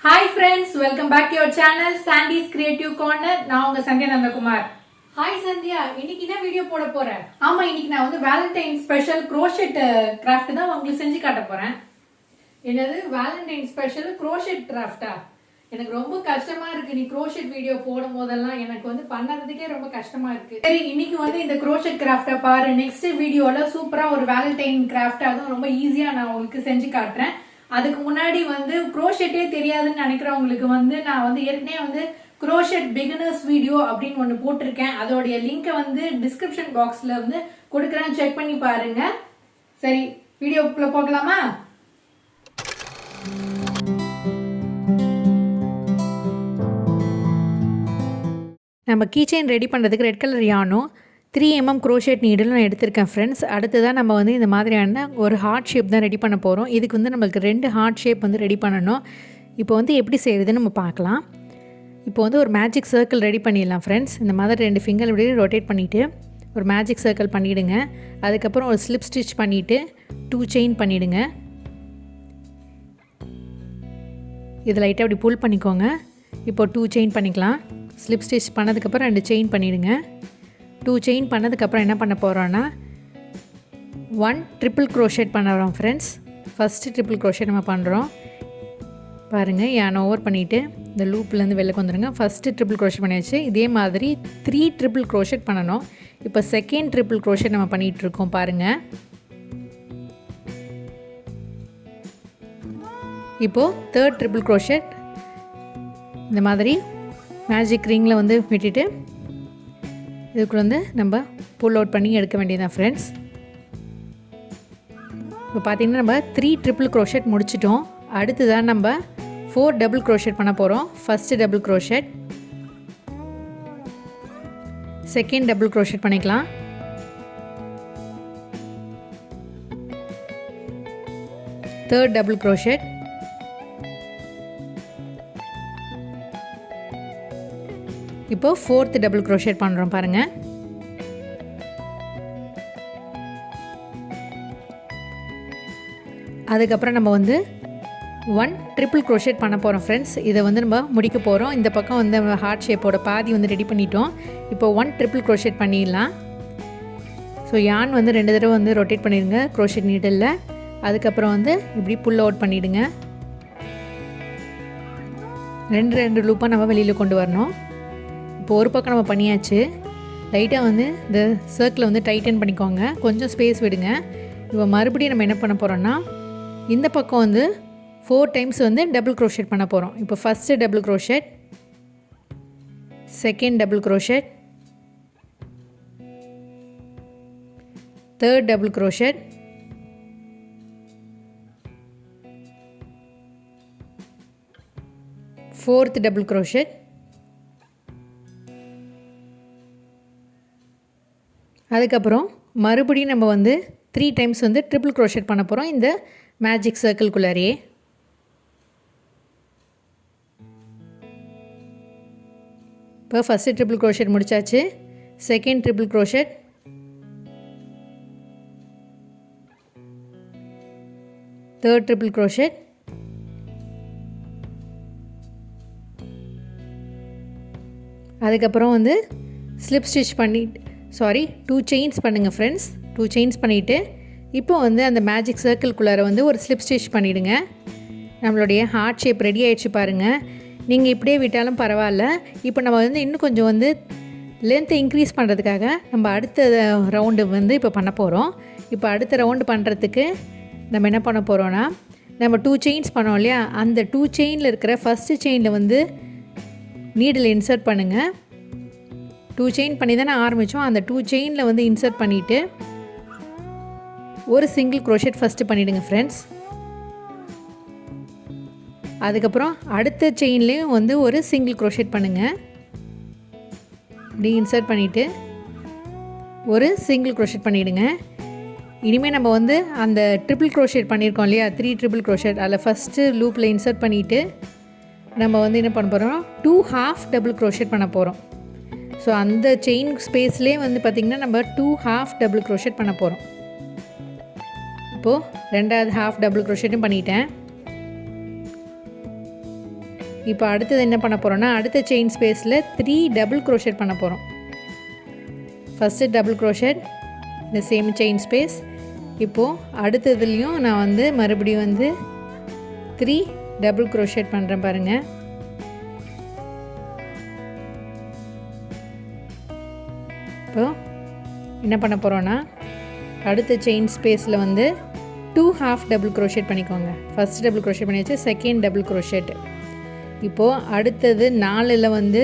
Hi friends, welcome back to your channel Sandy's Creative Corner. நான் உங்க Sandhya Nandakumar. Hi Sandhya, இன்னைக்கு என்ன வீடியோ போட போறேன்? ஆமா, இன்னைக்கு நான் வந்து வேலண்டைன் ஸ்பெஷல் crochet கிராஃப்ட் தான் உங்களுக்கு செஞ்சு காட்ட போறேன். என்னது வேலண்டைன் ஸ்பெஷல் crochet கிராஃப்டா? எனக்கு ரொம்ப கஷ்டமா இருக்கு. நீ crochet வீடியோ போடும் போதெல்லாம் எனக்கு வந்து பண்ணறதுக்கே ரொம்ப கஷ்டமா இருக்கு. சரி, இன்னைக்கு வந்து இந்த crochet கிராஃப்ட பாரு. நெக்ஸ்ட் வீடியோல சூப்பரா ஒரு வேலண்டைன் கிராஃப்ட் அதுவும் ரொம்ப ஈஸியா நான் உங்களுக்கு செஞ்சு காட்டுறேன். அதுக்கு முன்னாடி வந்து crochetே தெரியாதுன்னு நினைக்கிறவங்களுக்கு வந்து நான் வந்து ஏற்கனவே வந்து crochet beginners வீடியோ அப்படின்னு ஒன்று போட்டிருக்கேன். அதோடைய லிங்கை வந்து டிஸ்கிரிப்ஷன் பாக்ஸில் வந்து கொடுக்குறேன், செக் பண்ணி பாருங்க. சரி, வீடியோக்குள்ள போகலாமா? நம்ம கீச்செயின் ரெடி பண்ணுறதுக்கு ரெட் கலர் யானும் 3 mm crochet நீடில் நான் எடுத்திருக்கேன் ஃப்ரெண்ட்ஸ். அடுத்ததான் நம்ம வந்து இந்த மாதிரியான ஒரு ஹார்ட் ஷேப் தான் ரெடி பண்ண போகிறோம். இதுக்கு வந்து நம்மளுக்கு 2 ஹார்ட் ஷேப் வந்து ரெடி பண்ணணும். இப்போ வந்து எப்படி செய்கிறதுன்னு நம்ம பார்க்கலாம். இப்போ வந்து ஒரு மேஜிக் சர்க்கிள் ரெடி பண்ணிடலாம் ஃப்ரெண்ட்ஸ். இந்த மாதிரி 2 ஃபிங்கர் இப்படி ரொட்டேட் பண்ணிவிட்டு ஒரு மேஜிக் சர்க்கிள் பண்ணிவிடுங்க. அதுக்கப்புறம் ஒரு ஸ்லிப் ஸ்டிச் பண்ணிவிட்டு 2 செயின் பண்ணிவிடுங்க. இது லைட்டாக அப்படி புல் பண்ணிக்கோங்க. இப்போ 2 செயின் பண்ணிக்கலாம். ஸ்லிப் ஸ்டிச் பண்ணதுக்கப்புறம் 2 செயின் பண்ணிவிடுங்க. 2 செயின் பண்ணதுக்கப்புறம் என்ன பண்ண போகிறோன்னா 1 ட்ரிபிள் க்ரோஷேட் பண்ணுறோம் ஃப்ரெண்ட்ஸ். ஃபஸ்ட்டு ட்ரிபிள் க்ரோஷேட் நம்ம பண்ணுறோம் பாருங்கள். யான் ஓவர் பண்ணிவிட்டு இந்த லூப்லேருந்து வெளில வந்துடுங்க. ஃபஸ்ட்டு ட்ரிபிள் க்ரோஷேட் பண்ணியாச்சு. இதே மாதிரி 3 ட்ரிபிள் க்ரோஷேட் பண்ணணும். இப்போ செகண்ட் ட்ரிபிள் க்ரோஷேட் நம்ம பண்ணிகிட்ருக்கோம் பாருங்கள். இப்போது தேர்ட் ட்ரிபிள் க்ரோஷேட் இந்த மாதிரி மேஜிக் ரிங்கில் வந்து விட்டுட்டு இதுக்குள்ள வந்து நம்ம புல் அவுட் பண்ணி எடுக்க வேண்டியதான் ஃப்ரெண்ட்ஸ். இப்போ பார்த்திங்கன்னா நம்ம 3 ட்ரிபிள் க்ரோஷேட் முடிச்சிட்டோம். அடுத்ததான் நம்ம 4 டபுள் க்ரோஷேட் பண்ண போகிறோம். First double crochet, second double crochet பண்ணிக்கலாம். தேர்ட் டபுள் க்ரோஷேட், இப்போ 4th டபுள் க்ரோஷேட் பண்ணுறோம் பாருங்கள். அதுக்கப்புறம் நம்ம வந்து 1 ட்ரிபிள் க்ரோஷேட் பண்ண போகிறோம் ஃப்ரெண்ட்ஸ். இதை வந்து நம்ம முடிக்க போகிறோம். இந்த பக்கம் வந்து ஹார்ட் ஷேப்போட பாதி வந்து ரெடி பண்ணிட்டோம். இப்போ 1 ட்ரிபிள் க்ரோஷேட் பண்ணிடலாம். ஸோ யான் வந்து 2 தடவை வந்து ரொட்டேட் பண்ணிடுங்க க்ரோஷேட் நீடலில். அதுக்கப்புறம் வந்து இப்படி புல் அவுட் பண்ணிவிடுங்க. 2 லூப்பாக நம்ம வெளியில் கொண்டு வரணும். இப்போ ஒரு பக்கம் நம்ம பண்ணியாச்சு. லைட்டாக வந்து இந்த சர்க்கிளை வந்து டைட்டன் பண்ணிக்கோங்க, கொஞ்சம் ஸ்பேஸ் விடுங்க. இப்போ மறுபடியும் நம்ம என்ன பண்ண போகிறோன்னா இந்த பக்கம் வந்து 4 டைம்ஸ் வந்து டபுள் க்ரோஷேட் பண்ண போகிறோம். இப்போ first double crochet, second double crochet, third double crochet, fourth double crochet, அதுக்கப்புறம் மறுபடியும் நம்ம வந்து 3 டைம்ஸ் வந்து ட்ரிபிள் க்ரோஷேட் பண்ண போகிறோம் இந்த மேஜிக் சர்க்கிள்குள்ளாரையே. இப்போ ஃபஸ்ட்டு ட்ரிபிள் க்ரோஷேட் முடிச்சாச்சு. Second triple crochet, third triple crochet, அதுக்கப்புறம் வந்து ஸ்லிப் ஸ்டிச் பண்ணிட்டு 2 செயின்ஸ் பண்ணுங்கள் ஃப்ரெண்ட்ஸ். 2 செயின்ஸ் பண்ணிவிட்டு இப்போ வந்து அந்த மேஜிக் சர்க்கிள்குள்ளார வந்து ஒரு ஸ்லிப் ஸ்டிச் பண்ணிவிடுங்க. நம்மளுடைய ஹார்ட் ஷேப் ரெடி ஆகிடுச்சு பாருங்கள். நீங்கள் இப்படியே விட்டாலும் பரவாயில்ல. இப்போ நம்ம வந்து இன்னும் கொஞ்சம் வந்து லென்த்தை இன்க்ரீஸ் பண்ணுறதுக்காக நம்ம அடுத்த ரவுண்டு வந்து இப்போ பண்ண போகிறோம். இப்போ அடுத்த ரவுண்டு பண்ணுறதுக்கு நம்ம என்ன பண்ண போகிறோன்னா நம்ம 2 செயின்ஸ் பண்ணோம் இல்லையா, அந்த 2 செயினில் இருக்கிற ஃபஸ்ட்டு செயினில் வந்து நீடில் இன்சர்ட் பண்ணுங்கள். 2 செயின் பண்ணி தானே ஆரம்பித்தோம். அந்த 2 செயினில் வந்து இன்சர்ட் பண்ணிவிட்டு ஒரு சிங்கிள் க்ரோஷேட் ஃபஸ்ட்டு பண்ணிவிடுங்க ஃப்ரெண்ட்ஸ். அதுக்கப்புறம் அடுத்த செயின்லேயும் வந்து ஒரு சிங்கிள் க்ரோஷேட் பண்ணுங்கள். இப்படி இன்சர்ட் பண்ணிவிட்டு ஒரு சிங்கிள் க்ரோஷேட் பண்ணிவிடுங்க. இனிமேல் நம்ம வந்து அந்த ட்ரிபிள் க்ரோஷேட் பண்ணியிருக்கோம் இல்லையா, 3 ட்ரிபிள் க்ரோஷேட், அதில் ஃபஸ்ட்டு லூப்பில் இன்சர்ட் பண்ணிவிட்டு நம்ம வந்து என்ன பண்ண போகிறோம், 2 ஹாஃப் டபுள் க்ரோஷேட் பண்ண போகிறோம். ஸோ அந்த செயின் ஸ்பேஸ்லேயே வந்து பார்த்திங்கன்னா நம்ம 2 ஹாஃப் டபுள் க்ரோஷேட் பண்ண போகிறோம். இப்போது 2வது ஹாஃப் டபுள் க்ரோஷேட்டும் பண்ணிட்டேன். இப்போ அடுத்தது என்ன பண்ண போகிறோன்னா அடுத்த செயின் ஸ்பேஸில் 3 டபுள் க்ரோஷெட் பண்ண போகிறோம். ஃபஸ்ட்டு டபுள் க்ரோஷெட் இந்த சேம் செயின் ஸ்பேஸ். இப்போது அடுத்ததுலேயும் நான் வந்து மறுபடியும் வந்து 3 டபுள் க்ரோஷெட் பண்ணுறேன் பாருங்கள். இப்போது என்ன பண்ண போகிறோன்னா அடுத்த செயின் ஸ்பேஸில் வந்து 2 ஹாஃப் டபுள் க்ரோஷெட் பண்ணிக்கோங்க. ஃபஸ்ட் டபுள் க்ரோஷெட் பண்ணியாச்சு, செகண்ட் டபுள் க்ரோஷெட். இப்போது அடுத்தது 4ல் வந்து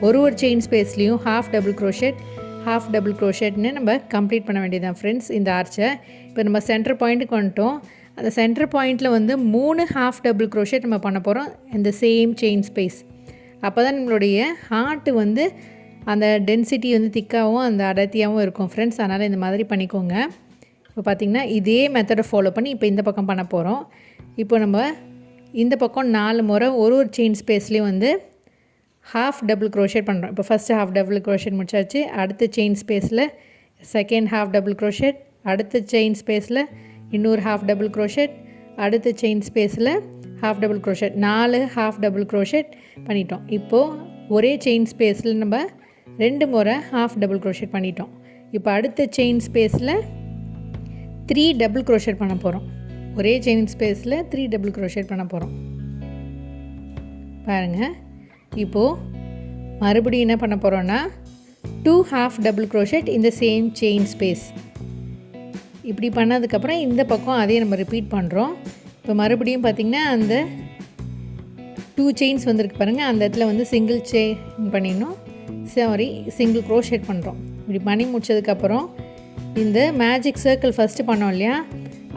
ஒரு செயின் ஸ்பேஸ்லேயும் ஹாஃப் டபுள் க்ரோஷெட்னு நம்ம கம்ப்ளீட் பண்ண வேண்டியதான் ஃப்ரெண்ட்ஸ் இந்த ஆர்ச்சை. இப்போ நம்ம சென்டர் பாயிண்ட்டுக்கு வந்துட்டோம். அந்த சென்டர் பாயிண்ட்டில் வந்து 3 ஹாஃப் டபுள் க்ரோஷெட் நம்ம பண்ண போகிறோம் இந்த சேம் செயின் ஸ்பேஸ். அப்போ தான் நம்மளுடைய ஹார்ட்டு வந்து அந்த டென்சிட்டி வந்து திக்காகவும் அந்த அடர்த்தியாகவும் இருக்கும் ஃப்ரெண்ட்ஸ். அதனால் இந்த மாதிரி பண்ணிக்கோங்க. இப்போ பார்த்திங்கன்னா இதே மெத்தடை ஃபாலோ பண்ணி இப்போ இந்த பக்கம் பண்ண போகிறோம். இப்போ நம்ம இந்த பக்கம் 4 முறை ஒரு செயின் ஸ்பேஸ்லேயும் வந்து ஹாஃப் டபுள் க்ரோஷெட் பண்ணுறோம். இப்போ ஃபஸ்ட்டு ஹாஃப் டபுள் க்ரோஷெட் முடிச்சாச்சு. அடுத்த செயின் ஸ்பேஸில் செகண்ட் ஹாஃப் டபுள் க்ரோஷெட், அடுத்த செயின் ஸ்பேஸில் இன்னொரு ஹாஃப் டபுள் க்ரோஷெட், அடுத்த செயின் ஸ்பேஸில் half double crochet, 4 half double crochet பண்ணிட்டோம். இப்போது ஒரே செயின் ஸ்பேஸில் நம்ம 2 முறை ஹாஃப் டபுள் க்ரோஷெட் பண்ணிட்டோம். இப்போ அடுத்த செயின் ஸ்பேஸில் 3 டபுள் க்ரோஷெட் பண்ண போகிறோம். ஒரே செயின் ஸ்பேஸில் 3 டபுள் க்ரோஷெட் பண்ண போகிறோம் பாருங்கள். இப்போது மறுபடியும் என்ன பண்ண போகிறோன்னா 2 ஹாஃப் டபுள் க்ரோஷெட் இந்த சேம் செயின் ஸ்பேஸ். இப்படி பண்ணதுக்கப்புறம் இந்த பக்கம் அதே நம்ம ரிப்பீட் பண்ணுறோம். இப்போ மறுபடியும் பார்த்திங்கன்னா அந்த 2 செயின்ஸ் வந்துருக்கு பாருங்கள். அந்த இடத்துல வந்து சிங்கிள் செயின் பண்ணிடணும், சிங்கிள் க்ரோஷெட் பண்ணுறோம். இப்படி பண்ணி முடிச்சதுக்கப்புறம் இந்த மேஜிக் சர்க்கிள் ஃபஸ்ட்டு பண்ணோம் இல்லையா,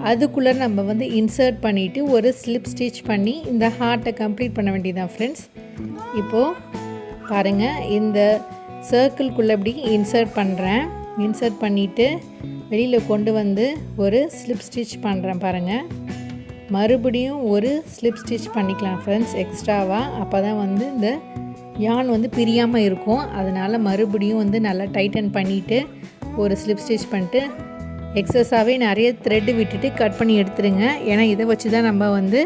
அதுக்குள்ளே நம்ம வந்து இன்சர்ட் பண்ணிவிட்டு ஒரு ஸ்லிப் ஸ்டிச் பண்ணி இந்த ஹார்ட்டை கம்ப்ளீட் பண்ண வேண்டியதான் ஃப்ரெண்ட்ஸ். இப்போது பாருங்கள் இந்த சர்க்கிள்குள்ளே இப்படி இன்சர்ட் பண்ணுறேன். இன்சர்ட் பண்ணிவிட்டு வெளியில் கொண்டு வந்து ஒரு ஸ்லிப் ஸ்டிச் பண்ணுறேன் பாருங்கள். மறுபடியும் ஒரு ஸ்லிப் ஸ்டிச் பண்ணிக்கலாம் ஃப்ரெண்ட்ஸ் எக்ஸ்ட்ராவாக. அப்போ தான் வந்து இந்த யான் வந்து பிரியாமல் இருக்கும். அதனால் மறுபடியும் வந்து நல்லா டைட்டன் பண்ணிவிட்டு ஒரு ஸ்லிப் ஸ்டிச் பண்ணிட்டு எக்ஸஸாகவே நிறைய த்ரெட்டு விட்டுட்டு கட் பண்ணி எடுத்துருங்க. ஏன்னா இதை வச்சு தான் நம்ம வந்து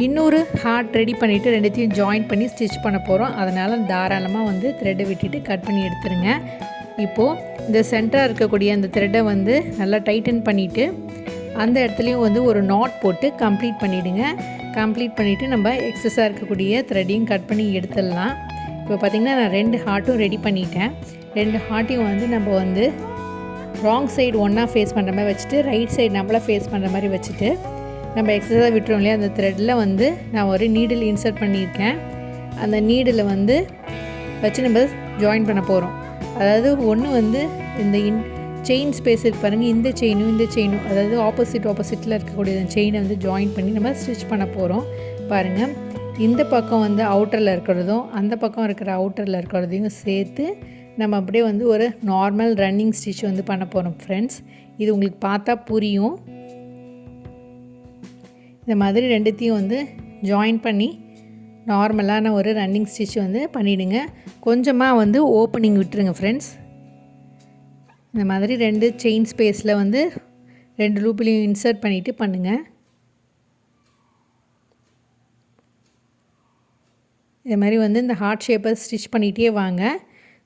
இன்னொரு ஹார்ட் ரெடி பண்ணிவிட்டு ரெண்டுத்தையும் ஜாயின் பண்ணி ஸ்டிச் பண்ண போகிறோம். அதனால் தாராளமாக வந்து த்ரெட்டை விட்டுட்டு கட் பண்ணி எடுத்துருங்க. இப்போது இந்த சென்டராக இருக்கக்கூடிய அந்த த்ரெட்டை வந்து நல்லா டைட்டன் பண்ணிவிட்டு அந்த இடத்துலையும் வந்து ஒரு நாட் போட்டு கம்ப்ளீட் பண்ணிவிடுங்க. கம்ப்ளீட் பண்ணிவிட்டு நம்ம எக்ஸஸாக இருக்கக்கூடிய த்ரெட்டையும் கட் பண்ணி எடுத்துடலாம். இப்போ பார்த்திங்கன்னா நான் 2 ஹார்ட்டும் ரெடி பண்ணிட்டேன். 2 ஹார்ட்டையும் வந்து நம்ம வந்து ராங் சைடு ஒன்றா ஃபேஸ் பண்ணுற மாதிரி வச்சுட்டு ரைட் சைடு நம்மளை ஃபேஸ் பண்ணுற மாதிரி வச்சுட்டு நம்ம எக்ஸஸாக விட்டுறோம் இல்லையா, அந்த த்ரெட்டில் வந்து நான் ஒரு நீடில் இன்சர்ட் பண்ணியிருக்கேன். அந்த நீடில் வந்து வச்சு நம்ம ஜாயின் பண்ண போகிறோம். அதாவது ஒன்று வந்து இந்த செயின் ஸ்பேஸ் இருக்கு பாருங்கள், இந்த செயினும் அதாவது ஆப்போசிட்டில் இருக்கக்கூடிய செயினை வந்து ஜாயின் பண்ணி நம்ம ஸ்டிச் பண்ண போகிறோம் பாருங்கள். இந்த பக்கம் வந்து அவுட்டரில் இருக்கிறதும் அந்த பக்கம் இருக்கிற அவுட்டரில் இருக்கிறதையும் சேர்த்து நம்ம அப்படியே வந்து ஒரு நார்மல் ரன்னிங் ஸ்டிச் வந்து பண்ண போகிறோம் ஃப்ரெண்ட்ஸ். இது உங்களுக்கு பார்த்தா புரியும். இந்த மாதிரி ரெண்டுத்தையும் வந்து ஜாயின் பண்ணி நார்மலான ஒரு ரன்னிங் ஸ்டிச் வந்து பண்ணிவிடுங்க. கொஞ்சமாக வந்து ஓப்பனிங் விட்டுருங்க ஃப்ரெண்ட்ஸ். இந்த மாதிரி 2 செயின் ஸ்பேஸில் வந்து 2 லூப்லேயும் இன்சர்ட் பண்ணிவிட்டு பண்ணுங்கள். இது மாதிரி வந்து இந்த ஹார்ட் ஷேப்பை ஸ்டிச் பண்ணிகிட்டே வாங்க.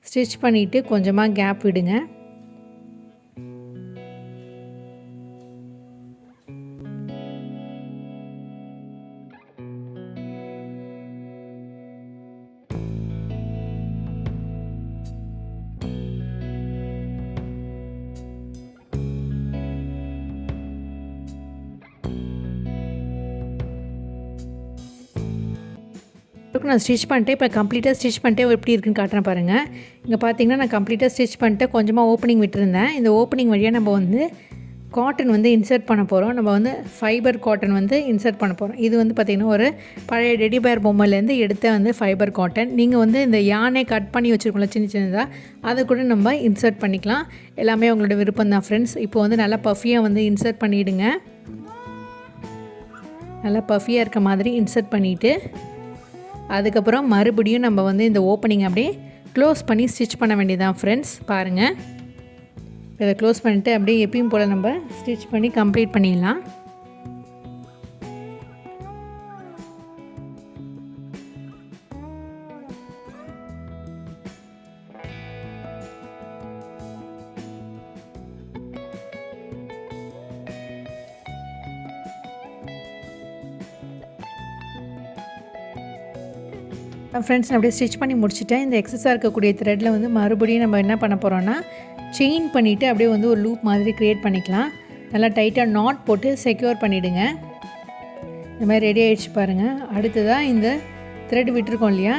ஸ்டிச் பண்ணிவிட்டு கொஞ்சமாக கேப் விடுங்க. நான் ஸ்டிச் பண்ணிட்டேன். இப்போ கம்ப்ளீட்டாக ஸ்டிச் பண்ணிட்டே எப்படி இருக்குன்னு காட்டுறேன் பாருங்கள். இங்கே பார்த்தீங்கன்னா நான் கம்ப்ளீட்டாக ஸ்டிச் பண்ணிட்டு கொஞ்சமாக ஓப்பனிங் விட்டுருந்தேன். இந்த ஓப்பனிங் வழியாக நம்ம வந்து காட்டன் வந்து இன்சர்ட் பண்ண போகிறோம். நம்ம வந்து ஃபைபர் காட்டன் வந்து இன்சர்ட் பண்ண போகிறோம். இது வந்து பார்த்திங்கன்னா ஒரு பழைய டெடிபேர் பொம்மையிலேருந்து எடுத்த வந்து ஃபைபர் காட்டன். நீங்கள் வந்து இந்த யானை கட் பண்ணி வச்சுருக்கோம்ல சின்னதாக, அதை கூட நம்ம இன்சர்ட் பண்ணிக்கலாம். எல்லாமே உங்களோட விருப்பம் தான் ஃப்ரெண்ட்ஸ். இப்போ வந்து நல்லா பஃபியாக வந்து இன்சர்ட் பண்ணிவிடுங்க. நல்லா பஃபியாக இருக்க மாதிரி இன்சர்ட் பண்ணிவிட்டு அதுக்கப்புறம் மறுபடியும் நம்ம வந்து இந்த ஓப்பனிங் அப்படியே க்ளோஸ் பண்ணி ஸ்டிச் பண்ண வேண்டியதான் ஃப்ரெண்ட்ஸ். பாருங்கள், இதை க்ளோஸ் பண்ணிவிட்டு அப்படியே எப்பயும் போல் நம்ம ஸ்டிச் பண்ணி கம்ப்ளீட் பண்ணிடலாம். ஃப்ரெண்ட்ஸ் நான் அப்படியே ஸ்டிச் பண்ணி முடிச்சுட்டேன். இந்த எக்ஸஸாக இருக்கக்கூடிய த்ரெட்டில் வந்து மறுபடியும் நம்ம என்ன பண்ண போகிறோன்னா செயின் பண்ணிவிட்டு அப்படியே வந்து ஒரு லூப் மாதிரி க்ரியேட் பண்ணிக்கலாம். நல்லா டைட்டாக நாட் போட்டு செக்யூர் பண்ணிவிடுங்க. இந்த மாதிரி ரெடி ஆகிடுச்சு பாருங்கள். அடுத்ததாக இந்த த்ரெட் விட்டுருக்கோம் இல்லையா,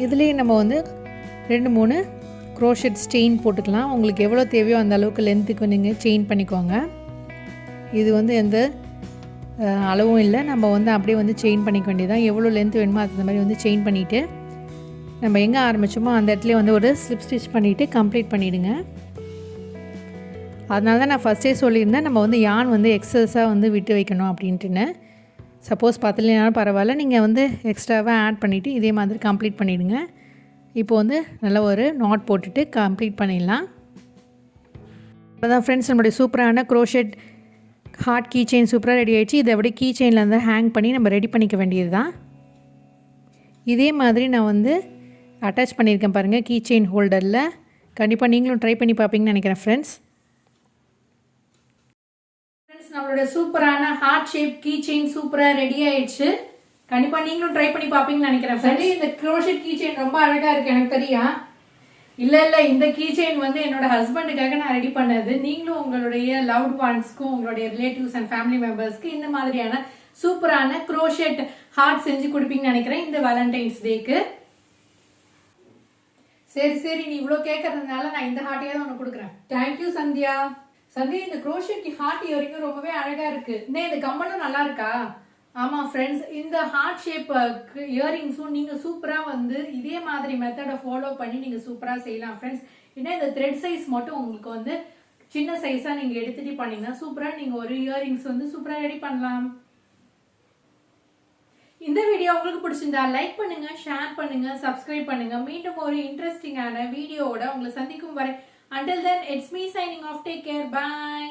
இதுலேயே நம்ம வந்து 2-3 க்ரோஷெட் செயின் போட்டுக்கலாம். உங்களுக்கு எவ்வளோ தேவையோ அந்த அளவுக்கு லென்த்துக்கு நீங்கள் செயின் பண்ணிக்கோங்க. இது வந்து எந்த அளவும் இல்லை, நம்ம வந்து அப்படியே வந்து செயின் பண்ணிக்க வேண்டியதான். எவ்வளோ லென்த் வேணுமோ அந்த மாதிரி வந்து செயின் பண்ணிவிட்டு நம்ம எங்கே ஆரம்பித்தோமோ அந்த இடத்துல வந்து ஒரு ஸ்லிப் ஸ்டிச் பண்ணிவிட்டு கம்ப்ளீட் பண்ணிவிடுங்க. அதனால தான் நான் ஃபஸ்ட்டே சொல்லியிருந்தேன் நம்ம வந்து யான் வந்து எக்ஸஸாக வந்து விட்டு வைக்கணும் அப்படின்ட்டுன்னு. சப்போஸ் பத்தலைனாலும் பரவாயில்ல, நீங்கள் வந்து எக்ஸ்ட்ராவாக ஆட் பண்ணிவிட்டு இதே மாதிரி கம்ப்ளீட் பண்ணிவிடுங்க. இப்போ வந்து நல்லா ஒரு நாட் போட்டுட்டு கம்ப்ளீட் பண்ணிடலாம். அதான் ஃப்ரெண்ட்ஸ் நம்மளுடைய சூப்பரான க்ரோஷெட் ஹார்ட் கீச்செயின் சூப்பராக ரெடி ஆகிடுச்சு. இதை அப்படியே கீச்செயினில் வந்து ஹேங் பண்ணி நம்ம ரெடி பண்ணிக்க வேண்டியது தான். இதே மாதிரி நான் வந்து அட்டாச் பண்ணியிருக்கேன் பாருங்கள் கீச்செயின் ஹோல்டரில். கண்டிப்பாக நீங்களும் ட்ரை பண்ணி பார்ப்பீங்கன்னு நினைக்கிறேன் ஃப்ரெண்ட்ஸ். நம்மளோட சூப்பரான ஹார்ட் ஷேப் கீச்செயின் சூப்பராக ரெடி ஆயிடுச்சு. கண்டிப்பாக நீங்களும் ட்ரை பண்ணி பார்ப்பீங்கன்னு நினைக்கிறேன் ஃப்ரெண்ட்ஸ். இந்த க்ரோஷெட் கீச்செயின் ரொம்ப அழகாக இருக்குது, எனக்கு தெரியும். இல்லை இந்த கீச்செயின் வந்து என்னோட ஹஸ்பண்டுக்காக நான் ரெடி பண்ணது. நீங்களும் உங்களுடைய லவ்ட் ஒன்ஸ்க்கும் உங்களுடைய ரிலேட்டிவ்ஸ் அண்ட் ஃபேமிலி மெம்பர்ஸ்க்கு இந்த மாதிரியான சூப்பரான க்ரோஷெட் ஹார்ட் செஞ்சு கொடுப்பீங்கன்னு நினைக்கிறேன் இந்த வேலண்டைன்ஸ் டேக்கு. சரி நீ இவ்வளோ கேட்கறதுனால நான் இந்த ஹார்ட்டையே தான் உனக்கு கொடுக்குறேன். தேங்க்யூ சந்தியா. சந்தியா, இந்த க்ரோஷெட் ஹார்ட் இயரிங்கும் ரொம்பவே அழகாக இருக்குது. இந்த கம்மலும் நல்லா இருக்கா? ஆமாம் ஃப்ரெண்ட்ஸ், இந்த ஹார்ட் ஷேப் இயரிங்ஸும் நீங்கள் சூப்பராக வந்து இதே மாதிரி மெத்தடை ஃபாலோ பண்ணி நீங்கள் சூப்பராக செய்யலாம் ஃப்ரெண்ட்ஸ். ஏன்னா இந்த த்ரெட் சைஸ் மட்டும் உங்களுக்கு வந்து சின்ன சைஸாக நீங்கள் எடுத்துகிட்டு பண்ணிங்கன்னா சூப்பராக நீங்கள் ஒரு இயரிங்ஸ் வந்து சூப்பராக ரெடி பண்ணலாம். இந்த வீடியோ உங்களுக்கு பிடிச்சிருந்தா லைக் பண்ணுங்க, ஷேர் பண்ணுங்க, சப்ஸ்கிரைப் பண்ணுங்க. மீண்டும் ஒரு இன்ட்ரெஸ்டிங்கான வீடியோவோட உங்களை சந்திக்கும் வரை until then it's me signing off. Take care. Bye.